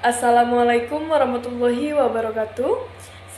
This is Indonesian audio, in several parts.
Assalamualaikum warahmatullahi wabarakatuh.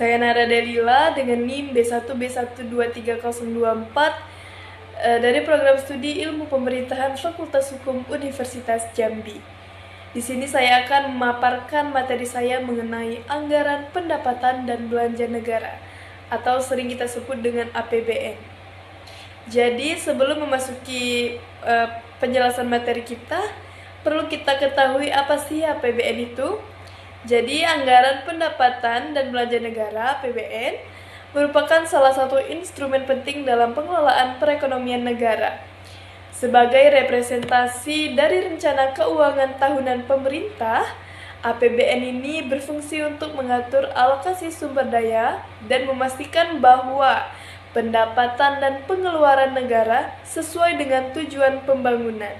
Saya Nara Delila dengan NIM B1B1230024 dari program studi Ilmu Pemerintahan Fakultas Hukum Universitas Jambi. Di sini saya akan memaparkan materi saya mengenai anggaran pendapatan dan belanja negara atau sering kita sebut dengan APBN. Jadi sebelum memasuki penjelasan materi kita, perlu kita ketahui apa sih APBN itu. Jadi anggaran pendapatan dan belanja negara (APBN) merupakan salah satu instrumen penting dalam pengelolaan perekonomian negara. Sebagai representasi dari rencana keuangan tahunan pemerintah, APBN ini berfungsi untuk mengatur alokasi sumber daya dan memastikan bahwa pendapatan dan pengeluaran negara sesuai dengan tujuan pembangunan.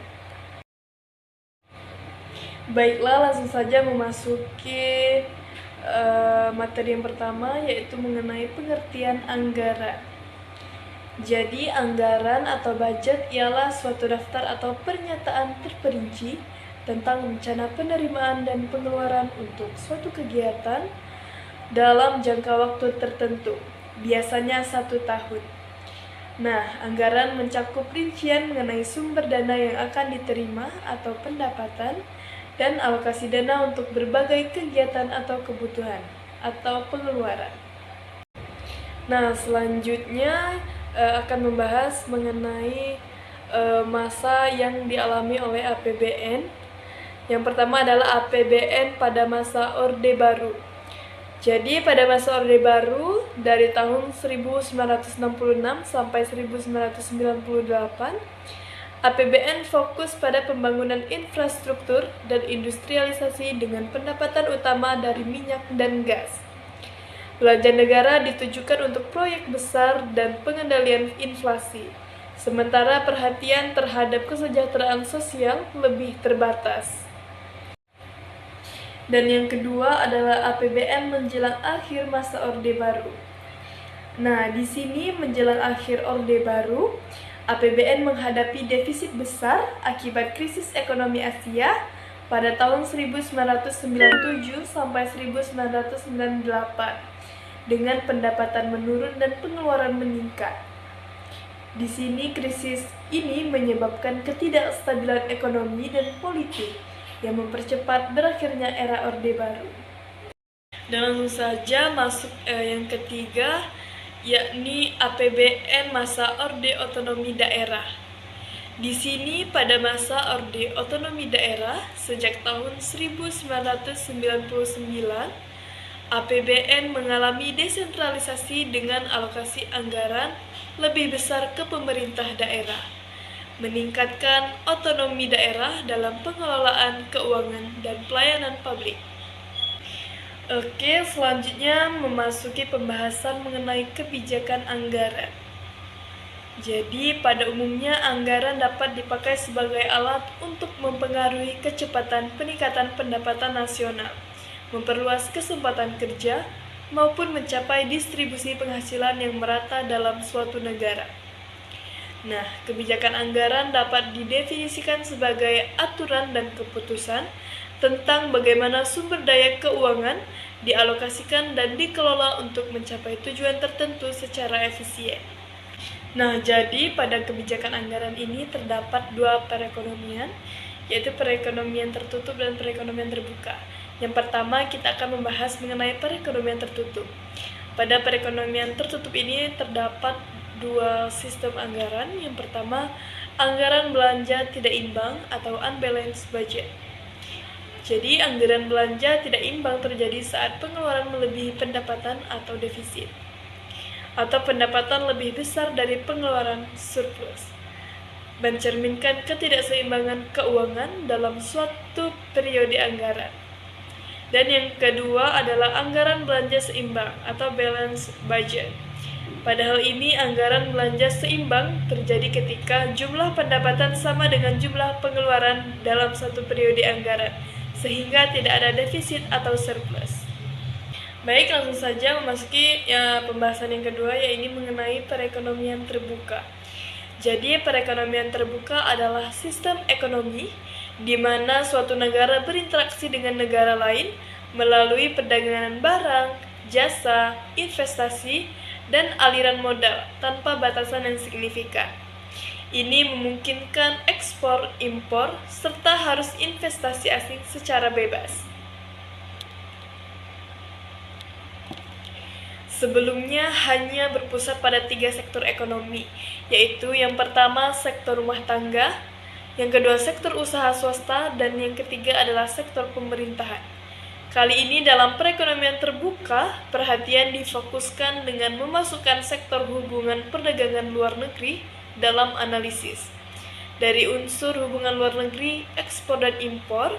Baiklah, langsung saja memasuki materi yang pertama, yaitu mengenai pengertian anggaran. Jadi, anggaran atau budget ialah suatu daftar atau pernyataan terperinci tentang rencana penerimaan dan pengeluaran untuk suatu kegiatan dalam jangka waktu tertentu, biasanya 1 tahun. Nah, anggaran mencakup rincian mengenai sumber dana yang akan diterima atau pendapatan dan alokasi dana untuk berbagai kegiatan atau kebutuhan atau pengeluaran. Nah, selanjutnya akan membahas mengenai masa yang dialami oleh APBN. Yang pertama adalah APBN pada masa Orde Baru. Jadi pada masa Orde Baru dari tahun 1966 sampai 1998, APBN fokus pada pembangunan infrastruktur dan industrialisasi dengan pendapatan utama dari minyak dan gas. Belanja negara ditujukan untuk proyek besar dan pengendalian inflasi, sementara perhatian terhadap kesejahteraan sosial lebih terbatas. Dan yang kedua adalah APBN menjelang akhir masa Orde Baru. Nah, di sini menjelang akhir Orde Baru, APBN menghadapi defisit besar akibat krisis ekonomi Asia pada tahun 1997 sampai 1998 dengan pendapatan menurun dan pengeluaran meningkat. Di sini krisis ini menyebabkan ketidakstabilan ekonomi dan politik yang mempercepat berakhirnya era Orde Baru. Dan langsung saja masuk yang ketiga, yakni APBN masa Orde Otonomi Daerah. Di sini pada masa Orde Otonomi Daerah sejak tahun 1999, APBN mengalami desentralisasi dengan alokasi anggaran lebih besar ke pemerintah daerah, meningkatkan otonomi daerah dalam pengelolaan keuangan dan pelayanan publik. Oke, selanjutnya memasuki pembahasan mengenai kebijakan anggaran. Jadi, pada umumnya anggaran dapat dipakai sebagai alat untuk mempengaruhi kecepatan peningkatan pendapatan nasional, memperluas kesempatan kerja, maupun mencapai distribusi penghasilan yang merata dalam suatu negara. Nah, kebijakan anggaran dapat didefinisikan sebagai aturan dan keputusan tentang bagaimana sumber daya keuangan dialokasikan dan dikelola untuk mencapai tujuan tertentu secara efisien. Nah, jadi pada kebijakan anggaran ini terdapat 2 perekonomian, yaitu perekonomian tertutup dan perekonomian terbuka. Yang pertama, kita akan membahas mengenai perekonomian tertutup. Pada perekonomian tertutup ini terdapat 2 sistem anggaran. Yang pertama, anggaran belanja tidak imbang atau unbalanced budget. Jadi, anggaran belanja tidak imbang terjadi saat pengeluaran melebihi pendapatan atau defisit, atau pendapatan lebih besar dari pengeluaran surplus, mencerminkan ketidakseimbangan keuangan dalam suatu periode anggaran. Dan yang kedua adalah anggaran belanja seimbang atau balanced budget. Pada hal ini, anggaran belanja seimbang terjadi ketika jumlah pendapatan sama dengan jumlah pengeluaran dalam satu periode anggaran, sehingga tidak ada defisit atau surplus. Baik, langsung saja memasuki pembahasan yang kedua, yaitu mengenai perekonomian terbuka. Jadi, perekonomian terbuka adalah sistem ekonomi di mana suatu negara berinteraksi dengan negara lain melalui perdagangan barang, jasa, investasi, dan aliran modal tanpa batasan yang signifikan. Ini memungkinkan ekspor-impor serta harus investasi asing secara bebas. Sebelumnya hanya berpusat pada 3 sektor ekonomi, yaitu yang pertama sektor rumah tangga, yang kedua sektor usaha swasta, dan yang ketiga adalah sektor pemerintahan. Kali ini dalam perekonomian terbuka, perhatian difokuskan dengan memasukkan sektor hubungan perdagangan luar negeri dalam analisis. Dari unsur hubungan luar negeri, ekspor dan impor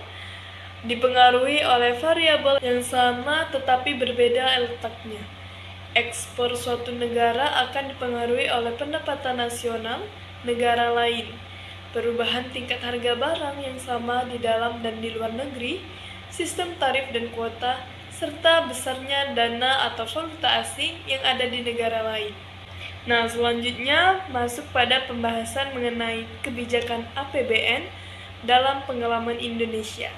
dipengaruhi oleh variabel yang sama tetapi berbeda letaknya. Ekspor suatu negara akan dipengaruhi oleh pendapatan nasional negara lain, perubahan tingkat harga barang yang sama di dalam dan di luar negeri, sistem tarif dan kuota, serta besarnya dana atau valuta asing yang ada di negara lain. Nah, selanjutnya masuk pada pembahasan mengenai kebijakan APBN dalam pengalaman Indonesia.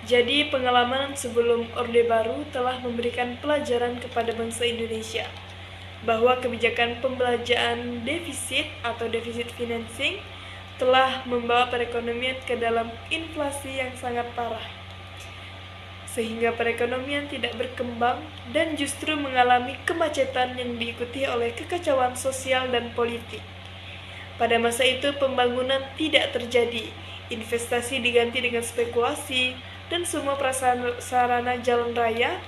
Jadi, pengalaman sebelum Orde Baru telah memberikan pelajaran kepada bangsa Indonesia bahwa kebijakan pembelanjaan defisit atau defisit financing telah membawa perekonomian ke dalam inflasi yang sangat parah, sehingga perekonomian tidak berkembang dan justru mengalami kemacetan yang diikuti oleh kekacauan sosial dan politik. Pada masa itu pembangunan tidak terjadi, investasi diganti dengan spekulasi, dan semua prasarana jalan raya,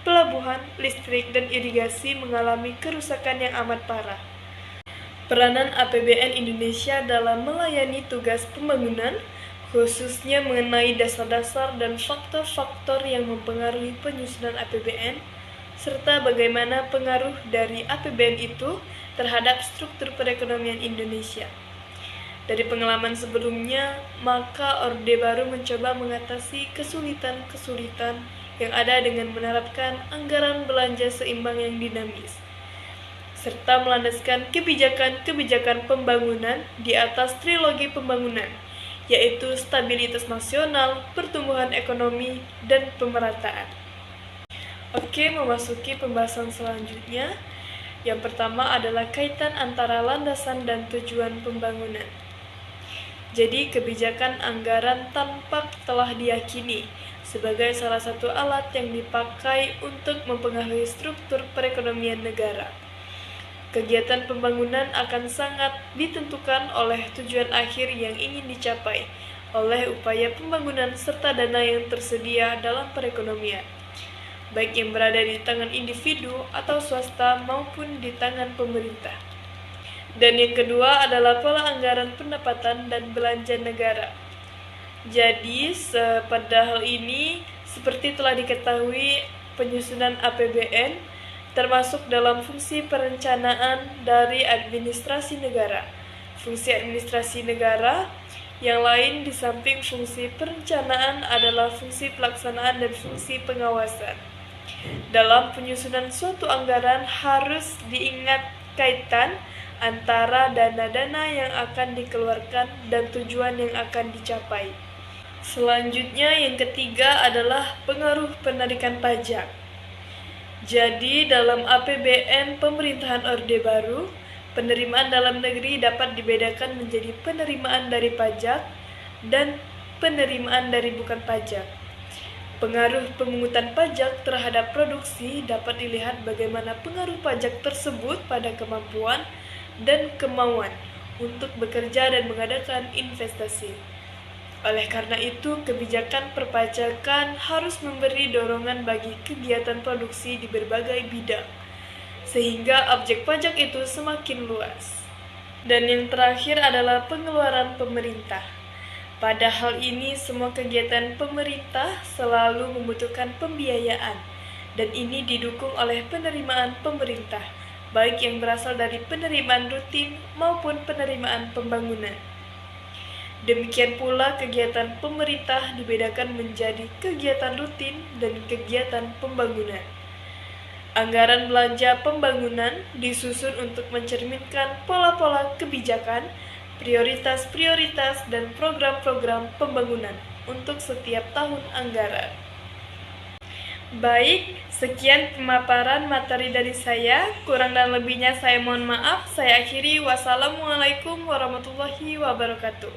pelabuhan, listrik, dan irigasi mengalami kerusakan yang amat parah. Peranan APBN Indonesia dalam melayani tugas pembangunan, khususnya mengenai dasar-dasar dan faktor-faktor yang mempengaruhi penyusunan APBN, serta bagaimana pengaruh dari APBN itu terhadap struktur perekonomian Indonesia. Dari pengalaman sebelumnya, maka Orde Baru mencoba mengatasi kesulitan-kesulitan yang ada dengan menerapkan anggaran belanja seimbang yang dinamis, serta melandaskan kebijakan-kebijakan pembangunan di atas trilogi pembangunan, yaitu stabilitas nasional, pertumbuhan ekonomi, dan pemerataan. Oke, memasuki pembahasan selanjutnya. Yang pertama adalah kaitan antara landasan dan tujuan pembangunan. Jadi, kebijakan anggaran tampak telah diyakini sebagai salah satu alat yang dipakai untuk mempengaruhi struktur perekonomian negara. Kegiatan pembangunan akan sangat ditentukan oleh tujuan akhir yang ingin dicapai, oleh upaya pembangunan serta dana yang tersedia dalam perekonomian, baik yang berada di tangan individu atau swasta maupun di tangan pemerintah. Dan yang kedua adalah pola anggaran pendapatan dan belanja negara. Jadi, pada hal ini, seperti telah diketahui, penyusunan APBN termasuk dalam fungsi perencanaan dari administrasi negara. Fungsi administrasi negara yang lain di samping fungsi perencanaan adalah fungsi pelaksanaan dan fungsi pengawasan. Dalam penyusunan suatu anggaran harus diingat kaitan antara dana-dana yang akan dikeluarkan dan tujuan yang akan dicapai. Selanjutnya yang ketiga adalah pengaruh penarikan pajak. Jadi, dalam APBN pemerintahan Orde Baru, penerimaan dalam negeri dapat dibedakan menjadi penerimaan dari pajak dan penerimaan dari bukan pajak. Pengaruh pemungutan pajak terhadap produksi dapat dilihat bagaimana pengaruh pajak tersebut pada kemampuan dan kemauan untuk bekerja dan mengadakan investasi. Oleh karena itu, kebijakan perpajakan harus memberi dorongan bagi kegiatan produksi di berbagai bidang, sehingga objek pajak itu semakin luas. Dan yang terakhir adalah pengeluaran pemerintah. Pada hal ini, semua kegiatan pemerintah selalu membutuhkan pembiayaan, dan ini didukung oleh penerimaan pemerintah, baik yang berasal dari penerimaan rutin maupun penerimaan pembangunan. Demikian pula kegiatan pemerintah dibedakan menjadi kegiatan rutin dan kegiatan pembangunan. Anggaran belanja pembangunan disusun untuk mencerminkan pola-pola kebijakan prioritas-prioritas dan program-program pembangunan untuk setiap tahun anggaran. Baik, sekian pemaparan materi dari saya. Kurang dan lebihnya saya mohon maaf. Saya akhiri. Wassalamualaikum warahmatullahi wabarakatuh.